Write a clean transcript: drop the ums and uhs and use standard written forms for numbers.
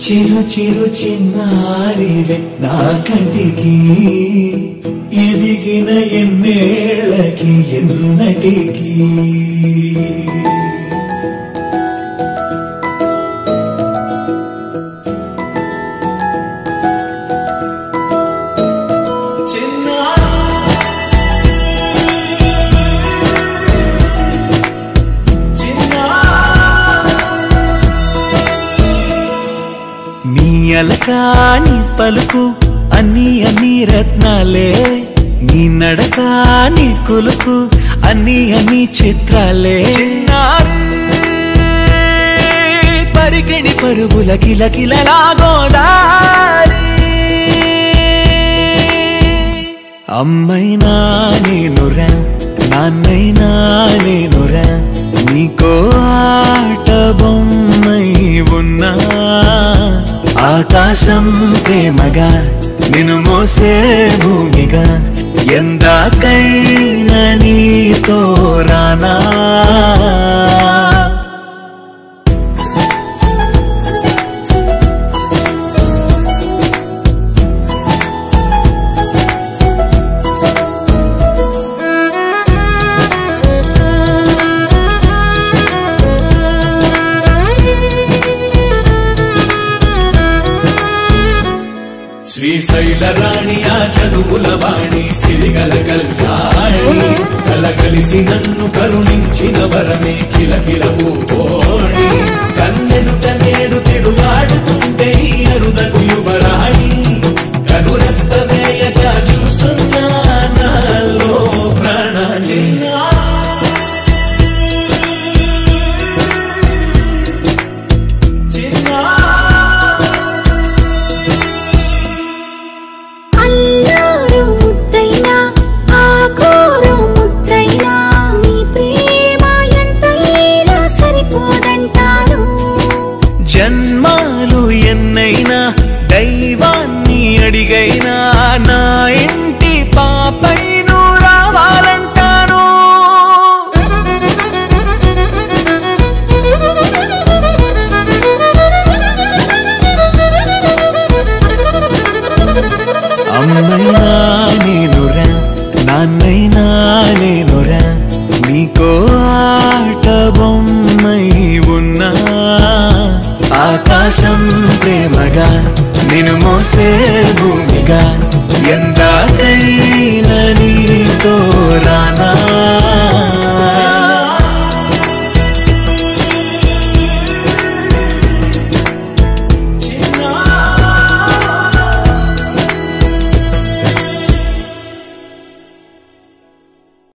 చిరు చిరు చిన్నారివే నా కంటికి ఎదిగిన ఎన్నేళ్ళకి ఎన్నటికి అలకాని పలుకు అన్ని అన్ని రత్నాలే నీ నడకాని కులుకు అన్ని అన్ని చిత్రాలే చిన్నారు పరికిణి పరుగుల కిలకిలలా గోదారి అమ్మైనా నేనురా నాన్నైనా నేనురా నీకో ఆట బొమ్మై ఉన్నా ఆకాశం ప్రేమగా నిన్ను మోసే భూమిగా ఎందాకైనా నీతో రానా శ్రీశైల రాణియా చదువుల వాణి సిరిగల కల్యాణి కలగలిసి నన్ను కరుణించిన వరమే కిలకిల పూకోణి కన్నెదుట నేడు తిరుగాడుతుంటే అరుదకు యువరాణి కనురెప్పవేయక చూస్తున్నా నాలో ప్రాణ జన్మాలు ఎన్నైనా దైవాన్ని అడిగైనా నా ఇంటి పాపై నువ్వు రావాలంటాను అమ్మైనా నేనురా నాన్నైనా నేనురా నీకో ఆట బొమ్మై ఉన్నా ఆకాశం ప్రేమగా నిన్ను మోసే భూమిగా ఎందాకైనా నీతో రానా